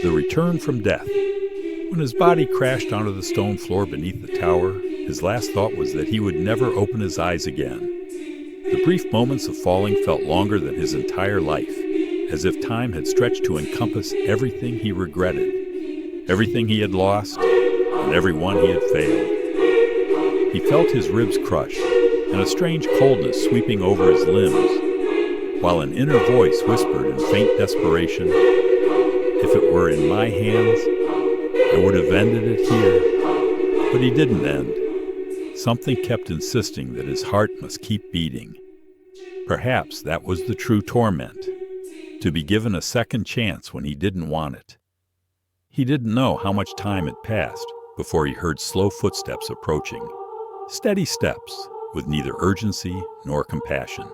The return from death. When his body crashed onto the stone floor beneath the tower, his last thought was that he would never open his eyes again. The brief moments of falling felt longer than his entire life, as if time had stretched to encompass everything he regretted, everything he had lost, and everyone he had failed. He felt his ribs crush, and a strange coldness sweeping over his limbs, while an inner voice whispered in faint desperation, "If it were in my hands, I would have ended it here." But he didn't end. Something kept insisting that his heart must keep beating. Perhaps that was the true torment, to be given a second chance when he didn't want it. He didn't know how much time had passed before he heard slow footsteps approaching. Steady steps, with neither urgency nor compassion.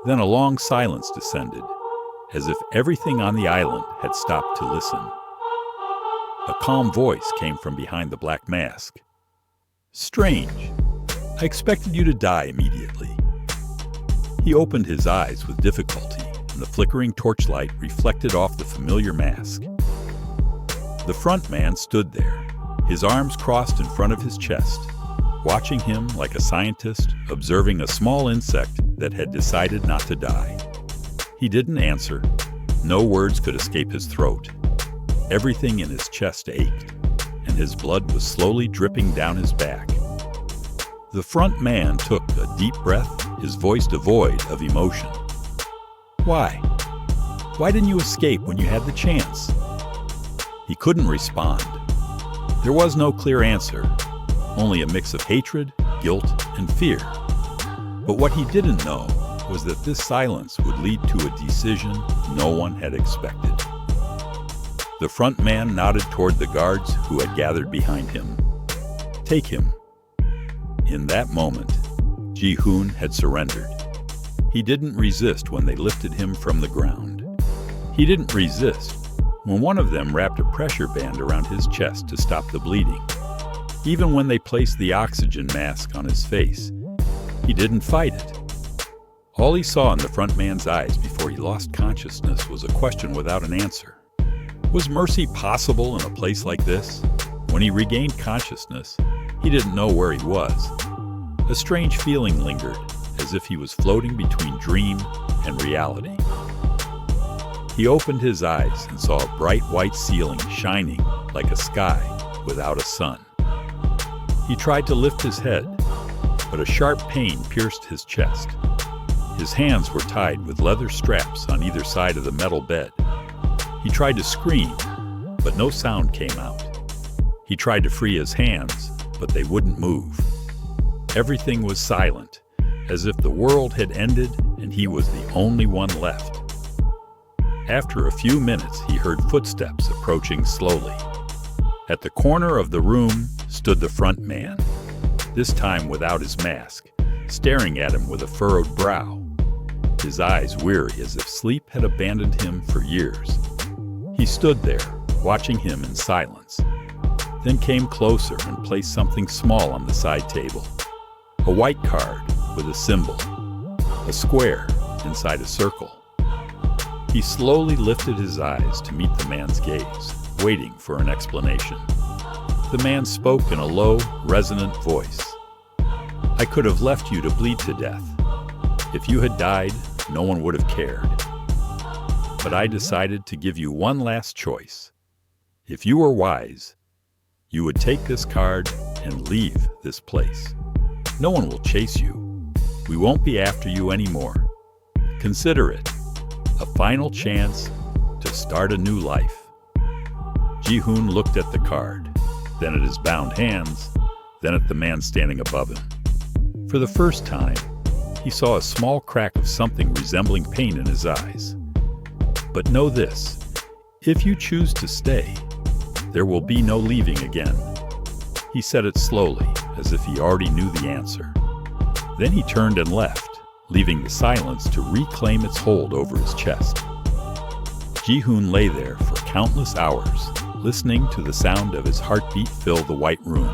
Then a long silence descended, as if everything on the island had stopped to listen. A calm voice came from behind the black mask. "Strange. I expected you to die immediately." He opened his eyes with difficulty, and the flickering torchlight reflected off the familiar mask. The front man stood there, his arms crossed in front of his chest, watching him like a scientist observing a small insect that had decided not to die. He didn't answer. No words could escape his throat. Everything in his chest ached, and his blood was slowly dripping down his back. The front man took a deep breath, his voice devoid of emotion. "Why? Why didn't you escape when you had the chance?" He couldn't respond. There was no clear answer, only a mix of hatred, guilt, and fear. But what he didn't know was that this silence would lead to a decision no one had expected. The front man nodded toward the guards who had gathered behind him. "Take him." In that moment, Ji-hoon had surrendered. He didn't resist when they lifted him from the ground. He didn't resist when one of them wrapped a pressure band around his chest to stop the bleeding. Even when they placed the oxygen mask on his face, he didn't fight it. All he saw in the front man's eyes before he lost consciousness was a question without an answer. Was mercy possible in a place like this? When he regained consciousness, he didn't know where he was. A strange feeling lingered, as if he was floating between dream and reality. He opened his eyes and saw a bright white ceiling shining like a sky without a sun. He tried to lift his head, but a sharp pain pierced his chest. His hands were tied with leather straps on either side of the metal bed. He tried to scream, but no sound came out. He tried to free his hands, but they wouldn't move. Everything was silent, as if the world had ended and he was the only one left. After a few minutes, he heard footsteps approaching slowly. At the corner of the room stood the front man, this time without his mask, staring at him with a furrowed brow, his eyes weary as if sleep had abandoned him for years. He stood there, watching him in silence, then came closer and placed something small on the side table. A white card with a symbol, a square inside a circle. He slowly lifted his eyes to meet the man's gaze, waiting for an explanation. The man spoke in a low, resonant voice. "I could have left you to bleed to death. If you had died, no one would have cared. But I decided to give you one last choice. If you were wise, you would take this card and leave this place. No one will chase you. We won't be after you anymore. Consider it a final chance to start a new life." Ji-hoon looked at the card, then at his bound hands, then at the man standing above him. For the first time, he saw a small crack of something resembling pain in his eyes. "But know this, if you choose to stay, there will be no leaving again." He said it slowly, as if he already knew the answer. Then he turned and left, leaving the silence to reclaim its hold over his chest. Ji-hoon lay there for countless hours, listening to the sound of his heartbeat fill the white room.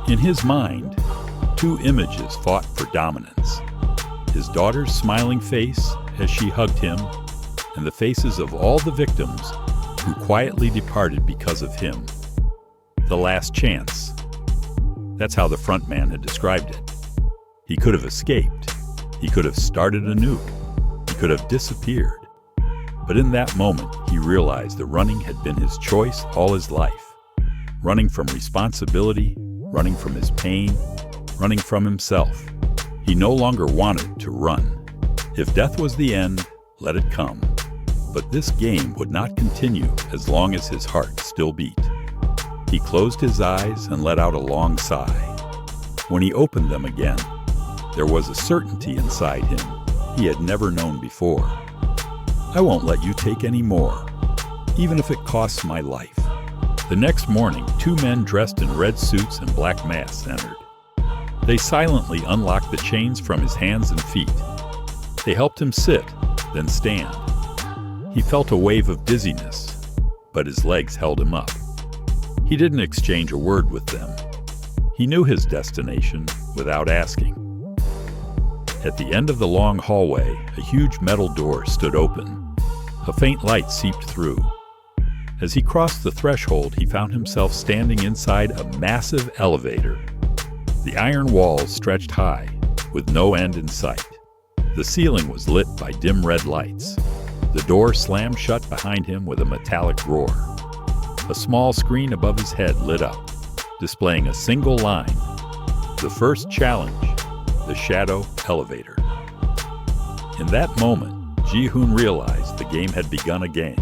In his mind, two images fought for dominance. His daughter's smiling face as she hugged him, and the faces of all the victims who quietly departed because of him. The last chance. That's how the front man had described it. He could have escaped. He could have started anew. He could have disappeared. But in that moment, he realized that running had been his choice all his life. Running from responsibility, running from his pain, running from himself. He no longer wanted to run. If death was the end, let it come. But this game would not continue as long as his heart still beat. He closed his eyes and let out a long sigh. When he opened them again, there was a certainty inside him he had never known before. I won't let you take any more, even if it costs my life. The next morning, two men dressed in red suits and black masks entered. They silently unlocked the chains from his hands and feet. They helped him sit, then stand. He felt a wave of dizziness, but his legs held him up. He didn't exchange a word with them. He knew his destination without asking. At the end of the long hallway, a huge metal door stood open. A faint light seeped through. As he crossed the threshold, he found himself standing inside a massive elevator. The iron walls stretched high, with no end in sight. The ceiling was lit by dim red lights. The door slammed shut behind him with a metallic roar. A small screen above his head lit up, displaying a single line: the first challenge, the shadow elevator. In that moment, Ji-hoon realized the game had begun again.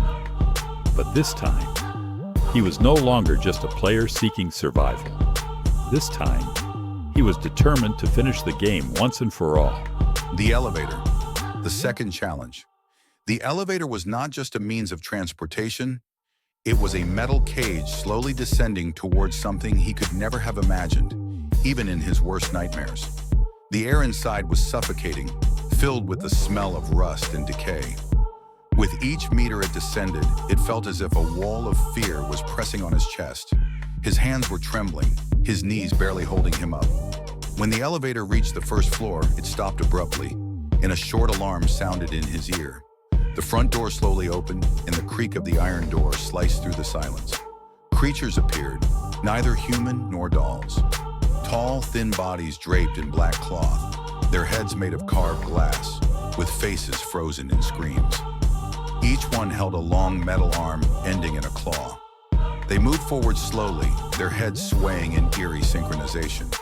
But this time, he was no longer just a player seeking survival. This time, he was determined to finish the game once and for all. The elevator, the second challenge. The elevator was not just a means of transportation, it was a metal cage slowly descending towards something he could never have imagined, even in his worst nightmares. The air inside was suffocating, filled with the smell of rust and decay. With each meter it descended, it felt as if a wall of fear was pressing on his chest. His hands were trembling, his knees barely holding him up. When the elevator reached the first floor, it stopped abruptly, and a short alarm sounded in his ear. The front door slowly opened, and the creak of the iron door sliced through the silence. Creatures appeared, neither human nor dolls. Tall, thin bodies draped in black cloth, their heads made of carved glass, with faces frozen in screams. Each one held a long metal arm ending in a claw. They moved forward slowly, their heads swaying in eerie synchronization.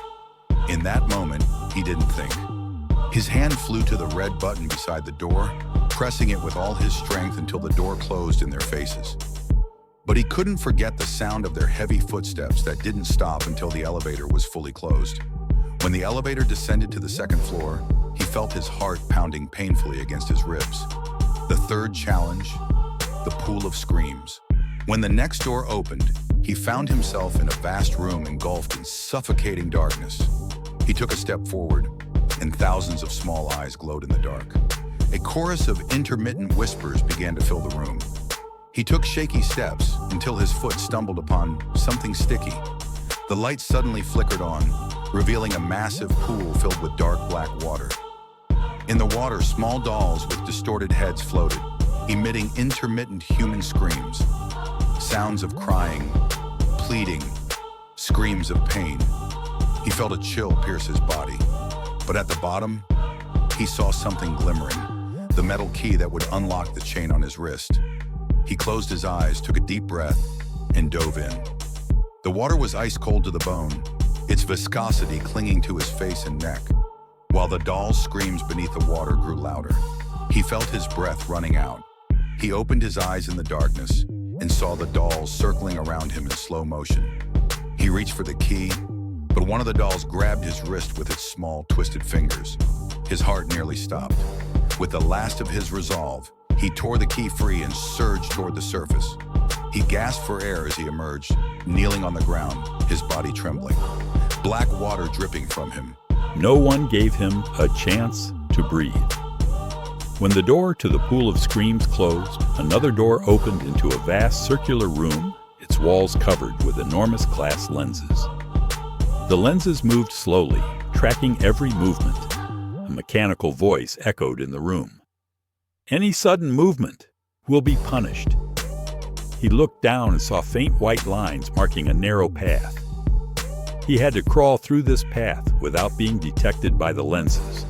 In that moment, he didn't think. His hand flew to the red button beside the door, pressing it with all his strength until the door closed in their faces. But he couldn't forget the sound of their heavy footsteps that didn't stop until the elevator was fully closed. When the elevator descended to the second floor, he felt his heart pounding painfully against his ribs. The third challenge, the pool of screams. When the next door opened, he found himself in a vast room engulfed in suffocating darkness. He took a step forward, and thousands of small eyes glowed in the dark. A chorus of intermittent whispers began to fill the room. He took shaky steps until his foot stumbled upon something sticky. The light suddenly flickered on, revealing a massive pool filled with dark black water. In the water, small dolls with distorted heads floated, emitting intermittent human screams. Sounds of crying, pleading, screams of pain. He felt a chill pierce his body. But at the bottom, he saw something glimmering, the metal key that would unlock the chain on his wrist. He closed his eyes, took a deep breath, and dove in. The water was ice cold to the bone, its viscosity clinging to his face and neck, while the doll's screams beneath the water grew louder. He felt his breath running out. He opened his eyes in the darkness and saw the dolls circling around him in slow motion. He reached for the key, but one of the dolls grabbed his wrist with its small, twisted fingers. His heart nearly stopped. With the last of his resolve, he tore the key free and surged toward the surface. He gasped for air as he emerged, kneeling on the ground, his body trembling, black water dripping from him. No one gave him a chance to breathe. When the door to the pool of screams closed, another door opened into a vast circular room, its walls covered with enormous glass lenses. The lenses moved slowly, tracking every movement. A mechanical voice echoed in the room. "Any sudden movement will be punished." He looked down and saw faint white lines marking a narrow path. He had to crawl through this path without being detected by the lenses.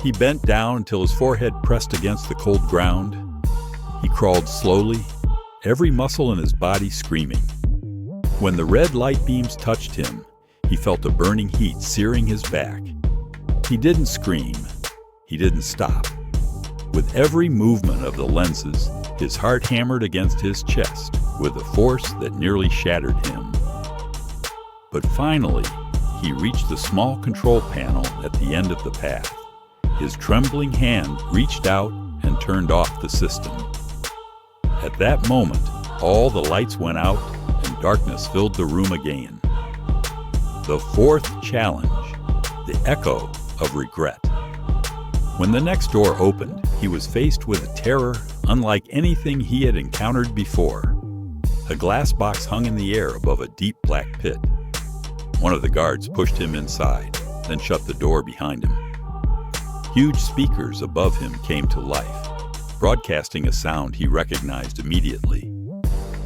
He bent down until his forehead pressed against the cold ground. He crawled slowly, every muscle in his body screaming. When the red light beams touched him, he felt a burning heat searing his back. He didn't scream. He didn't stop. With every movement of the lenses, his heart hammered against his chest with a force that nearly shattered him. But finally, he reached the small control panel at the end of the path. His trembling hand reached out and turned off the system. At that moment, all the lights went out and darkness filled the room again. The fourth challenge, the echo of regret. When the next door opened, he was faced with a terror unlike anything he had encountered before. A glass box hung in the air above a deep black pit. One of the guards pushed him inside, then shut the door behind him. Huge speakers above him came to life, broadcasting a sound he recognized immediately.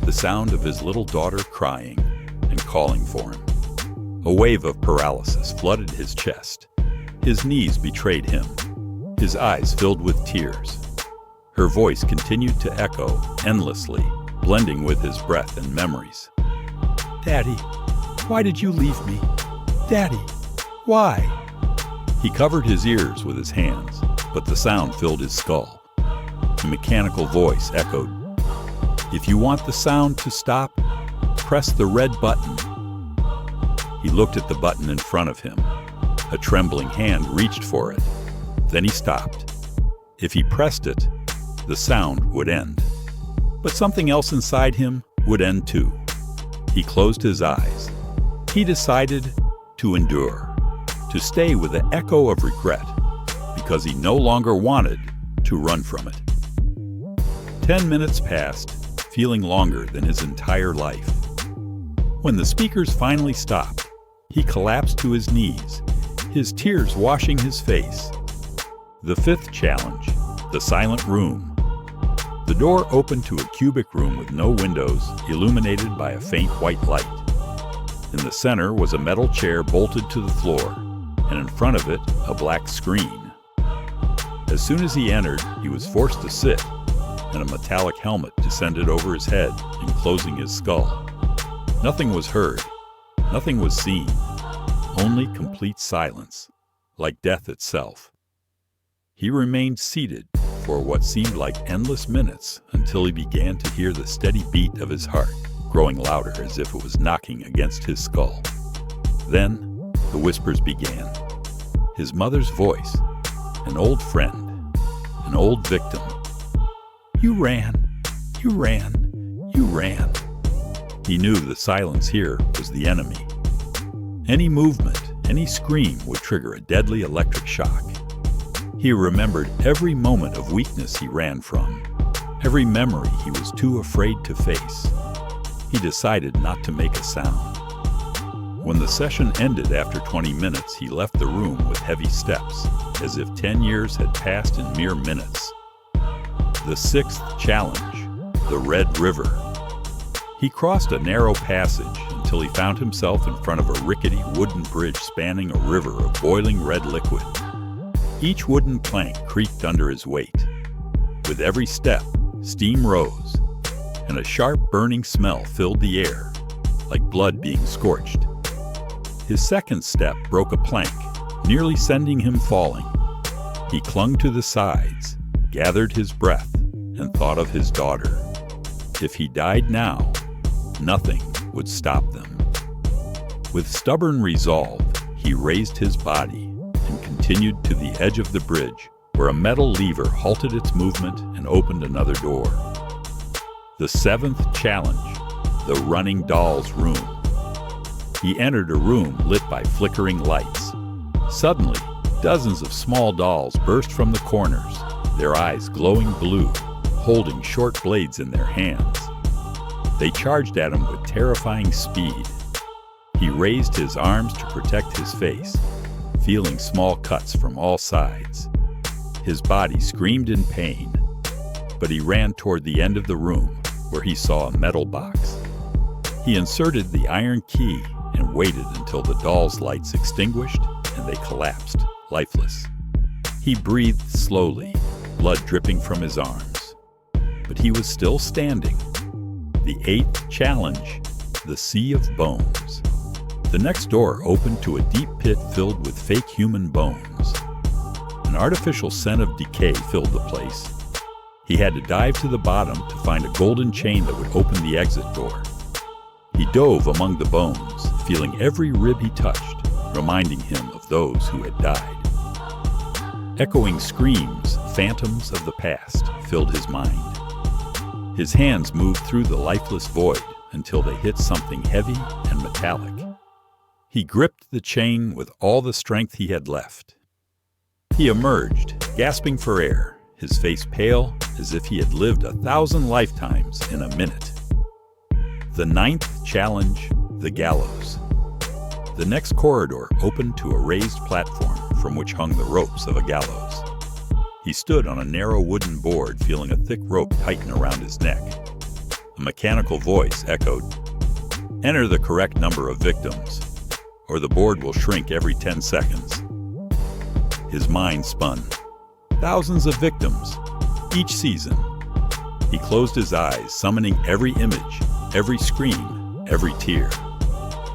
The sound of his little daughter crying and calling for him. A wave of paralysis flooded his chest. His knees betrayed him. His eyes filled with tears. Her voice continued to echo endlessly, blending with his breath and memories. "Daddy, why did you leave me? Daddy, why?" He covered his ears with his hands, but the sound filled his skull. The mechanical voice echoed, "If you want the sound to stop, press the red button." He looked at the button in front of him. A trembling hand reached for it. Then he stopped. If he pressed it, the sound would end. But something else inside him would end too. He closed his eyes. He decided to endure, to stay with the echo of regret, because he no longer wanted to run from it. 10 minutes passed, feeling longer than his entire life. When the speakers finally stopped, he collapsed to his knees, his tears washing his face. The fifth challenge, the silent room. The door opened to a cubic room with no windows, illuminated by a faint white light. In the center was a metal chair bolted to the floor, and in front of it, a black screen. As soon as he entered, he was forced to sit, and a metallic helmet descended over his head, enclosing his skull. Nothing was heard, nothing was seen, only complete silence, like death itself. He remained seated for what seemed like endless minutes until he began to hear the steady beat of his heart, growing louder as if it was knocking against his skull. Then the whispers began. His mother's voice, an old friend, an old victim. "You ran, you ran, you ran." He knew the silence here was the enemy. Any movement, any scream would trigger a deadly electric shock. He remembered every moment of weakness he ran from, every memory he was too afraid to face. He decided not to make a sound. When the session ended after 20 minutes, he left the room with heavy steps, as if 10 years had passed in mere minutes. The sixth challenge, the Red River. He crossed a narrow passage until he found himself in front of a rickety wooden bridge spanning a river of boiling red liquid. Each wooden plank creaked under his weight. With every step, steam rose, and a sharp burning smell filled the air, like blood being scorched. His second step broke a plank, nearly sending him falling. He clung to the sides, gathered his breath, and thought of his daughter. If he died now, nothing would stop them. With stubborn resolve, he raised his body and continued to the edge of the bridge, where a metal lever halted its movement and opened another door. The seventh challenge, the running doll's room. He entered a room lit by flickering lights. Suddenly, dozens of small dolls burst from the corners, their eyes glowing blue, holding short blades in their hands. They charged at him with terrifying speed. He raised his arms to protect his face, feeling small cuts from all sides. His body screamed in pain, but he ran toward the end of the room, where he saw a metal box. He inserted the iron key and waited until the doll's lights extinguished and they collapsed, lifeless. He breathed slowly, blood dripping from his arms. But he was still standing. The 8th challenge, the Sea of Bones. The next door opened to a deep pit filled with fake human bones. An artificial scent of decay filled the place. He had to dive to the bottom to find a golden chain that would open the exit door. He dove among the bones, feeling every rib he touched, reminding him of those who had died. Echoing screams, phantoms of the past, filled his mind. His hands moved through the lifeless void until they hit something heavy and metallic. He gripped the chain with all the strength he had left. He emerged, gasping for air, his face pale as if he had lived 1,000 lifetimes in a minute. The 9th challenge, the gallows. The next corridor opened to a raised platform from which hung the ropes of a gallows. He stood on a narrow wooden board, feeling a thick rope tighten around his neck. A mechanical voice echoed, "Enter the correct number of victims, or the board will shrink every 10 seconds. His mind spun. Thousands of victims, each season. He closed his eyes, summoning every image, every scream, every tear.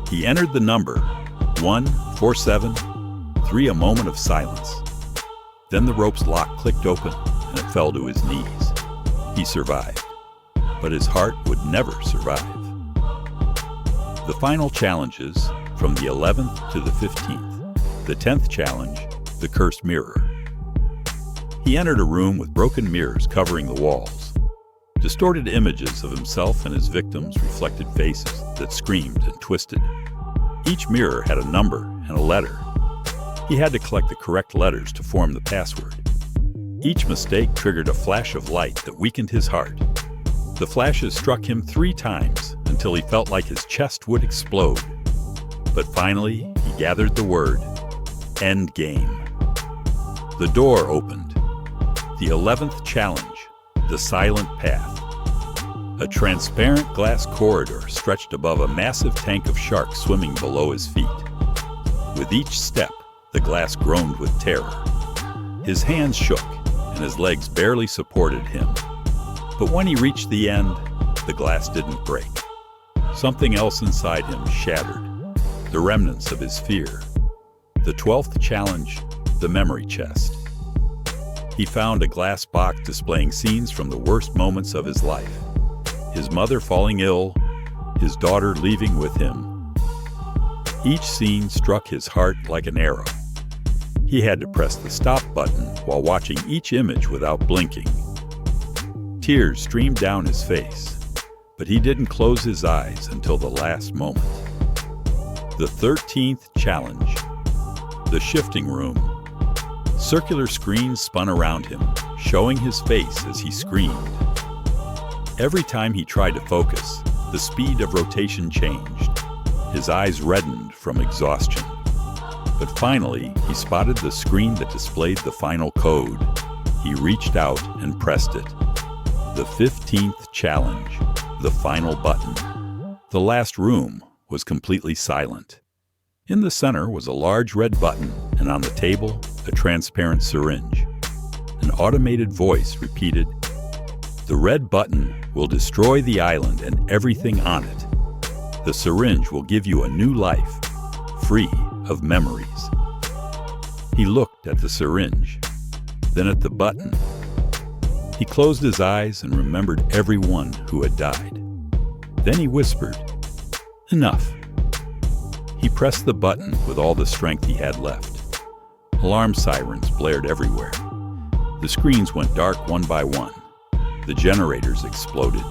He entered the number 147, a moment of silence. Then the rope's lock clicked open and it fell to his knees. He survived, but his heart would never survive. The final challenges, from the 11th to the 15th. The 10th challenge, the cursed mirror. He entered a room with broken mirrors covering the walls. Distorted images of himself and his victims reflected faces that screamed and twisted. Each mirror had a number and a letter. He had to collect the correct letters to form the password. Each mistake triggered a flash of light that weakened his heart. The flashes struck him 3 times until he felt like his chest would explode. But finally, he gathered the word, "End game." The door opened. The 11th challenge, the silent path. A transparent glass corridor stretched above a massive tank of sharks swimming below his feet. With each step, the glass groaned with terror. His hands shook, and his legs barely supported him. But when he reached the end, the glass didn't break. Something else inside him shattered, the remnants of his fear. The 12th challenge, the memory chest. He found a glass box displaying scenes from the worst moments of his life. His mother falling ill, his daughter leaving with him. Each scene struck his heart like an arrow. He had to press the stop button while watching each image without blinking. Tears streamed down his face, but he didn't close his eyes until the last moment. The 13th challenge, the shifting room. Circular screens spun around him, showing his face as he screamed. Every time he tried to focus, the speed of rotation changed. His eyes reddened from exhaustion. But finally, he spotted the screen that displayed the final code. He reached out and pressed it. The 15th challenge, the final button. The last room was completely silent. In the center was a large red button, and on the table, a transparent syringe. An automated voice repeated, "The red button will destroy the island and everything on it. The syringe will give you a new life, free of memories." He looked at the syringe, then at the button. He closed his eyes and remembered everyone who had died. Then he whispered, "Enough." He pressed the button with all the strength he had left. Alarm sirens blared everywhere. The screens went dark one by one. The generators exploded.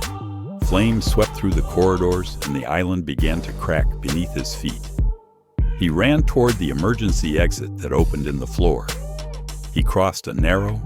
Flames swept through the corridors, and the island began to crack beneath his feet. He ran toward the emergency exit that opened in the floor. He crossed a narrow,